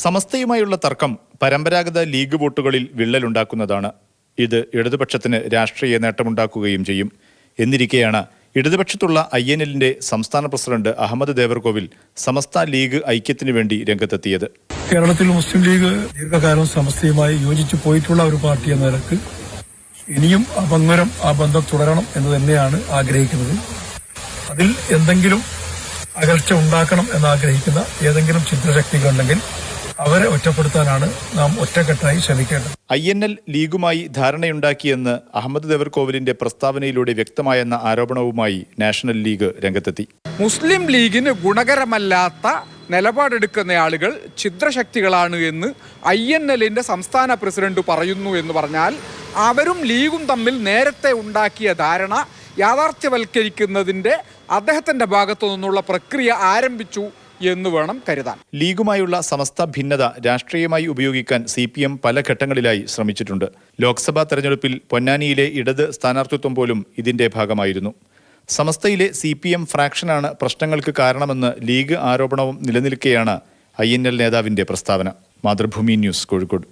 സമസ്തയുമായുള്ള തർക്കം പരമ്പരാഗത ലീഗ് വോട്ടുകളിൽ വിള്ളലുണ്ടാക്കുന്നതാണ്. ഇത് ഇടതുപക്ഷത്തിന് രാഷ്ട്രീയ നേട്ടമുണ്ടാക്കുകയും ചെയ്യും. എന്നിരിക്കെയാണ് ഇടതുപക്ഷത്തുള്ള INL സംസ്ഥാന പ്രസിഡന്റ് അഹമ്മദ് ദേവർകോവിൽ സമസ്ത ലീഗ് ഐക്യത്തിനു വേണ്ടി രംഗത്തെത്തിയത്. കേരളത്തിൽ മുസ്ലിം ലീഗ് ദീർഘകാലം സമസ്തയുമായി യോജിച്ചു പോയിട്ടുള്ള ഒരു പാർട്ടി എന്ന നിലക്ക് ഇനിയും ആ ബന്ധം തുടരണം എന്ന് തന്നെയാണ് ആഗ്രഹിക്കുന്നത്. അതിൽ എന്തെങ്കിലും അകൽച്ച ഉണ്ടാക്കണം എന്നാഗ്രഹിക്കുന്ന ഏതെങ്കിലും ചിത്രശക്തികളുണ്ടെങ്കിൽ അവരെ ഒറ്റപ്പെടുത്താനാണ് നാം ഒറ്റക്കെട്ടായി ശ്രമിക്കേണ്ടത്. INL ലീഗുമായി ധാരണയുണ്ടാക്കിയെന്ന് അഹമ്മദ് ദേവർകോവിലിന്റെ പ്രസ്താവനയിലൂടെ വ്യക്തമായെന്ന ആരോപണവുമായി നാഷണൽ ലീഗ് രംഗത്തെത്തി. മുസ്ലിം ലീഗിന് ഗുണകരമല്ലാത്ത നിലപാടെടുക്കുന്ന ആളുകൾ ഛിദ്രശക്തികളാണ് എന്ന് INL സംസ്ഥാന പ്രസിഡന്റ് പറയുന്നു എന്ന് പറഞ്ഞാൽ അവരും ലീഗും തമ്മിൽ നേരത്തെ ഉണ്ടാക്കിയ ധാരണ യാഥാർത്ഥ്യവൽക്കരിക്കുന്നതിന്റെ അദ്ദേഹത്തിന്റെ ഭാഗത്തു നിന്നുള്ള പ്രക്രിയ ആരംഭിച്ചു എന്ന് വേണം കരുതാൻ. ലീഗുമായുള്ള സമസ്ത ഭിന്നത രാഷ്ട്രീയമായി ഉപയോഗിക്കാൻ CPM പല ഘട്ടങ്ങളിലായി ശ്രമിച്ചിട്ടുണ്ട്. ലോക്സഭാ തെരഞ്ഞെടുപ്പിൽ പൊന്നാനിയിലെ ഇടത് സ്ഥാനാർത്ഥിത്വം പോലും ഇതിന്റെ ഭാഗമായിരുന്നു. സമസ്തയിലെ CPM ഫ്രാക്ഷനാണ് പ്രശ്നങ്ങൾക്ക് കാരണമെന്ന് ലീഗ് ആരോപണവും നിലനിൽക്കെയാണ് INL നേതാവിന്റെ പ്രസ്താവന. മാതൃഭൂമി ന്യൂസ്, കോഴിക്കോട്.